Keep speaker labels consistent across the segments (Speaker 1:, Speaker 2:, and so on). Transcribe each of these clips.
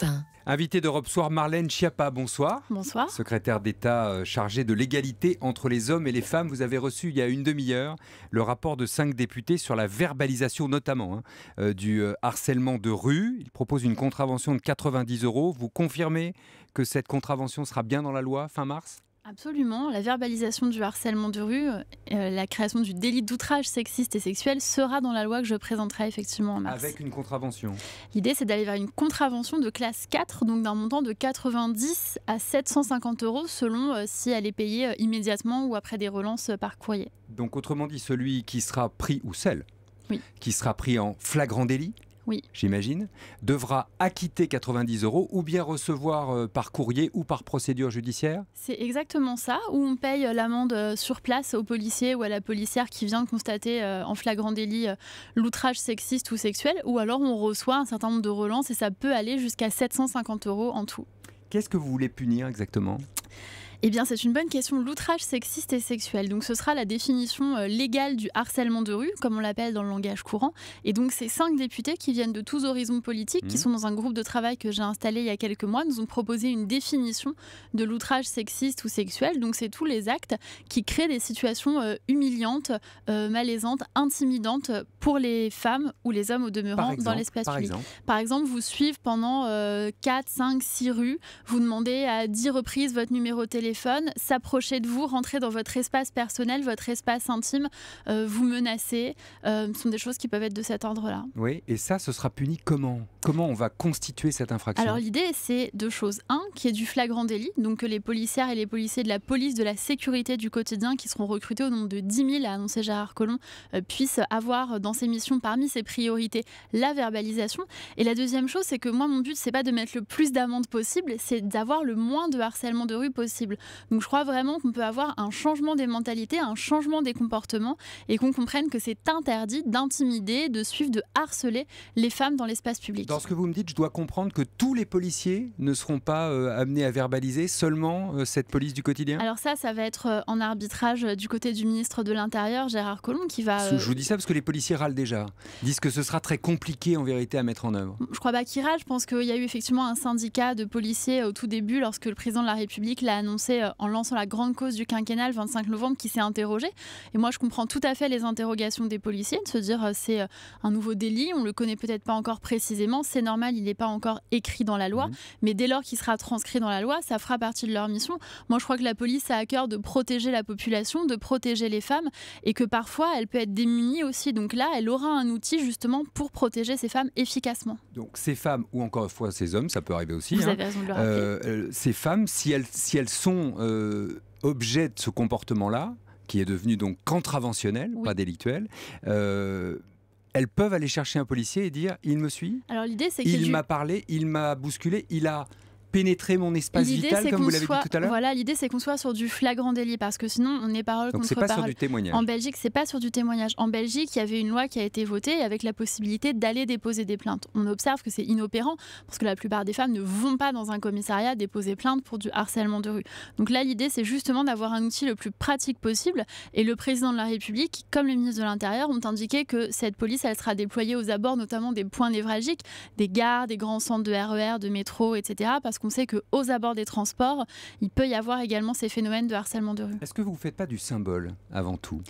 Speaker 1: Europe 1.
Speaker 2: Invité d'Europe Soir, Marlène Schiappa, bonsoir.
Speaker 3: Bonsoir.
Speaker 2: Secrétaire d'État chargée de l'égalité entre les hommes et les femmes. Vous avez reçu il y a une demi-heure le rapport de 5 députés sur la verbalisation notamment du harcèlement de rue. Il propose une contravention de 90 €. Vous confirmez que cette contravention sera bien dans la loi fin mars ?
Speaker 3: Absolument. La verbalisation du harcèlement de rue, la création du délit d'outrage sexiste et sexuel sera dans la loi que je présenterai effectivement en mars.
Speaker 2: Avec une contravention.
Speaker 3: L'idée, c'est d'aller vers une contravention de classe 4, donc d'un montant de 90 à 750 € selon si elle est payée immédiatement ou après des relances par courrier.
Speaker 2: Donc autrement dit, celui qui sera pris, ou celle
Speaker 3: qui
Speaker 2: sera pris en flagrant délit, j'imagine, devra acquitter 90 € ou bien recevoir par courrier ou par procédure judiciaire.
Speaker 3: C'est exactement ça, où on paye l'amende sur place au policier ou à la policière qui vient de constater en flagrant délit l'outrage sexiste ou sexuel, ou alors on reçoit un certain nombre de relances et ça peut aller jusqu'à 750 € en tout.
Speaker 2: Qu'est-ce que vous voulez punir exactement ?
Speaker 3: Eh bien, c'est une bonne question. L'outrage sexiste et sexuel. Donc, ce sera la définition légale du harcèlement de rue, comme on l'appelle dans le langage courant. Et donc, ces 5 députés qui viennent de tous horizons politiques, qui sont dans un groupe de travail que j'ai installé il y a quelques mois, nous ont proposé une définition de l'outrage sexiste ou sexuel. Donc, c'est tous les actes qui créent des situations humiliantes, malaisantes, intimidantes pour les femmes ou les hommes au demeurant dans l'espace public. Par exemple, vous suivez pendant 4, 5, 6 rues, vous demandez à 10 reprises votre numéro de téléphone, s'approcher de vous, rentrer dans votre espace personnel, votre espace intime, vous menacer. Ce sont des choses qui peuvent être de cet ordre-là.
Speaker 2: Oui, et ça, ce sera puni comment ? Comment on va constituer cette infraction ?
Speaker 3: Alors l'idée, c'est 2 choses. Un, qui est du flagrant délit, donc que les policières et les policiers de la police de la sécurité du quotidien qui seront recrutés au nombre de 10 000, a annoncé Gérard Collomb, puissent avoir dans ses missions, parmi ses priorités, la verbalisation. Et la deuxième chose, c'est que moi, mon but, c'est pas de mettre le plus d'amendes possible, c'est d'avoir le moins de harcèlement de rue possible. Donc je crois vraiment qu'on peut avoir un changement des mentalités, un changement des comportements et qu'on comprenne que c'est interdit d'intimider, de suivre, de harceler les femmes dans l'espace public.
Speaker 2: Dans ce que vous me dites, je dois comprendre que tous les policiers ne seront pas amenés à verbaliser, seulement cette police du quotidien ?
Speaker 3: Alors ça va être en arbitrage du côté du ministre de l'Intérieur, Gérard Collomb, qui va...
Speaker 2: Je vous dis ça parce que les policiers râlent déjà, disent que ce sera très compliqué en vérité à mettre en œuvre.
Speaker 3: Je crois pas qu'ils râlent, je pense qu'il y a eu effectivement un syndicat de policiers au tout début, lorsque le président de la République l'a annoncé en lançant la grande cause du quinquennat le 25 novembre, qui s'est interrogé. Et moi, je comprends tout à fait les interrogations des policiers, de se dire c'est un nouveau délit, on le connaît peut-être pas encore précisément, c'est normal, il n'est pas encore écrit dans la loi, mais dès lors qu'il sera transcrit dans la loi, ça fera partie de leur mission. Moi, je crois que la police a à cœur de protéger la population, de protéger les femmes, et que parfois, elle peut être démunie aussi. Donc là, elle aura un outil justement pour protéger ces femmes efficacement.
Speaker 2: Donc ces femmes, ou encore une fois ces hommes, ça peut arriver aussi.
Speaker 3: Vous avez raison de le rappeler.
Speaker 2: Ces femmes, si elles sont objet de ce comportement-là, qui est devenu donc contraventionnel, pas délictuel, elles peuvent aller chercher un policier et dire « il me suit,
Speaker 3: alors, l'idée, c'est
Speaker 2: il m'a parlé, il m'a bousculé, il a pénétrer mon espace vital, comme vous l'avez dit tout à l'heure.
Speaker 3: Voilà, l'idée, c'est qu'on soit sur du flagrant délit, parce que sinon, on est parole
Speaker 2: donc
Speaker 3: contre parole.
Speaker 2: Donc, c'est pas sur du témoignage.
Speaker 3: En Belgique, c'est pas sur du témoignage. En Belgique, il y avait une loi qui a été votée avec la possibilité d'aller déposer des plaintes. On observe que c'est inopérant, parce que la plupart des femmes ne vont pas dans un commissariat déposer plainte pour du harcèlement de rue. Donc là, l'idée, c'est justement d'avoir un outil le plus pratique possible. Et le président de la République, comme le ministre de l'Intérieur, ont indiqué que cette police, elle sera déployée aux abords, notamment des points névralgiques, des gares, des grands centres de RER, de métro, etc. Parce qu'on sait qu'aux abords des transports, il peut y avoir également ces phénomènes de harcèlement de rue.
Speaker 2: Est-ce que vous ne faites pas du symbole avant tout ?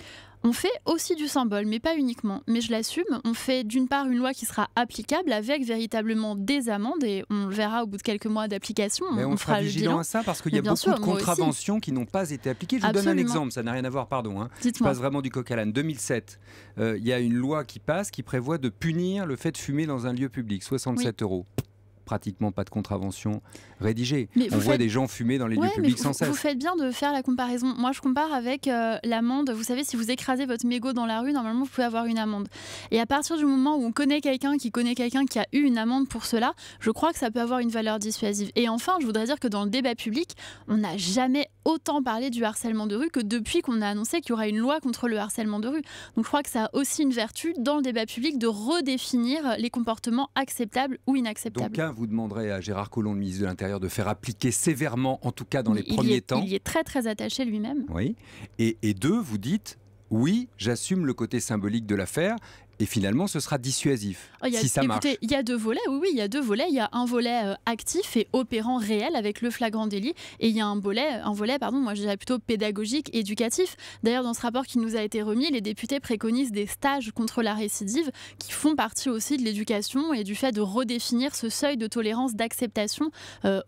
Speaker 3: On fait aussi du symbole, mais pas uniquement. Mais je l'assume, on fait d'une part une loi qui sera applicable avec véritablement des amendes, et on le verra au bout de quelques mois d'application.
Speaker 2: Mais on sera vigilant à ça, parce qu'il y a beaucoup de contraventions qui n'ont pas été appliquées. Je vous donne un exemple, ça n'a rien à voir, pardon. Je passe vraiment du coq à l'âne. 2007, il y a une loi qui passe qui prévoit de punir le fait de fumer dans un lieu public, 67 €. Pratiquement pas de contravention rédigée. On voit des gens fumer dans les lieux publics sans cesse.
Speaker 3: Vous faites bien de faire la comparaison. Moi, je compare avec l'amende. Vous savez, si vous écrasez votre mégot dans la rue, normalement, vous pouvez avoir une amende. Et à partir du moment où on connaît quelqu'un qui a eu une amende pour cela, je crois que ça peut avoir une valeur dissuasive. Et enfin, je voudrais dire que dans le débat public, on n'a jamais autant parlé du harcèlement de rue que depuis qu'on a annoncé qu'il y aura une loi contre le harcèlement de rue. Donc, je crois que ça a aussi une vertu dans le débat public de redéfinir les comportements acceptables ou inacceptables.
Speaker 2: Donc, vous demanderez à Gérard Collomb, le ministre de l'Intérieur, de faire appliquer sévèrement, en tout cas dans les premiers temps.
Speaker 3: Il y est très très attaché lui-même.
Speaker 2: Oui. Et deux, vous dites, oui, j'assume le côté symbolique de l'affaire Et finalement, ce sera dissuasif, si ça marche.
Speaker 3: Il y a deux volets, oui, il y a deux volets. Il y a un volet actif et opérant réel avec le flagrant délit, et il y a un volet, moi je dirais plutôt pédagogique, éducatif. D'ailleurs, dans ce rapport qui nous a été remis, les députés préconisent des stages contre la récidive qui font partie aussi de l'éducation et du fait de redéfinir ce seuil de tolérance, d'acceptation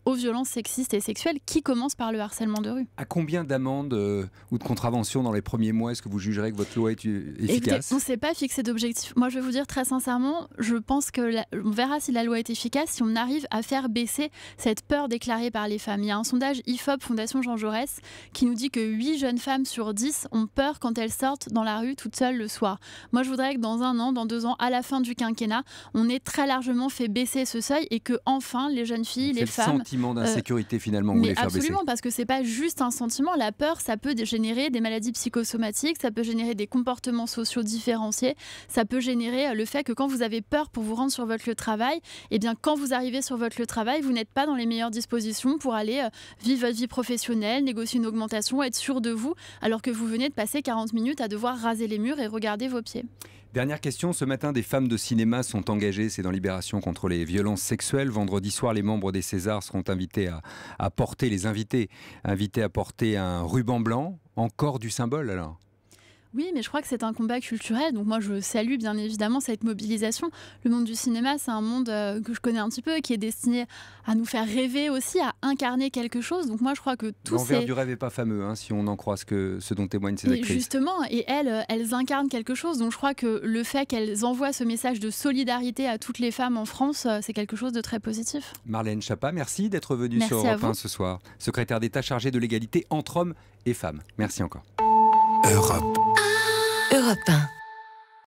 Speaker 3: aux violences sexistes et sexuelles qui commence par le harcèlement de rue.
Speaker 2: À combien d'amendes ou de contraventions dans les premiers mois est-ce que vous jugerez que votre loi est efficace ?
Speaker 3: Écoutez, on ne s'est pas fixé d'objectif. Moi, je vais vous dire très sincèrement, je pense on verra si la loi est efficace, si on arrive à faire baisser cette peur déclarée par les femmes. Il y a un sondage IFOP, Fondation Jean Jaurès, qui nous dit que 8 jeunes femmes sur 10 ont peur quand elles sortent dans la rue toutes seules le soir. Moi, je voudrais que dans 1 an, dans 2 ans, à la fin du quinquennat, on ait très largement fait baisser ce seuil et que enfin les jeunes filles, les femmes...
Speaker 2: C'est le sentiment d'insécurité finalement, vous
Speaker 3: voulez
Speaker 2: faire baisser.
Speaker 3: Absolument, parce que c'est pas juste un sentiment. La peur, ça peut générer des maladies psychosomatiques, ça peut générer des comportements sociaux différenciés, ça peut générer le fait que quand vous avez peur pour vous rendre sur votre lieu de travail, eh bien quand vous arrivez sur votre lieu de travail, vous n'êtes pas dans les meilleures dispositions pour aller vivre votre vie professionnelle, négocier une augmentation, être sûr de vous, alors que vous venez de passer 40 minutes à devoir raser les murs et regarder vos pieds.
Speaker 2: Dernière question, ce matin, des femmes de cinéma sont engagées, c'est dans Libération, contre les violences sexuelles. Vendredi soir, les membres des Césars seront invités à porter un ruban blanc, encore du symbole alors ?
Speaker 3: Oui, mais je crois que c'est un combat culturel. Donc moi, je salue bien évidemment cette mobilisation. Le monde du cinéma, c'est un monde que je connais un petit peu, qui est destiné à nous faire rêver aussi, à incarner quelque chose. Donc moi, je crois que tout
Speaker 2: l'envers du rêve n'est pas fameux, si on en croit ce dont témoignent ces actrices.
Speaker 3: Justement, et elles incarnent quelque chose. Donc je crois que le fait qu'elles envoient ce message de solidarité à toutes les femmes en France, c'est quelque chose de très positif.
Speaker 2: Marlène Schiappa, merci d'être venue sur Europe 1 ce soir. Secrétaire d'État chargée de l'égalité entre hommes et femmes. Merci encore.
Speaker 1: Europe 1.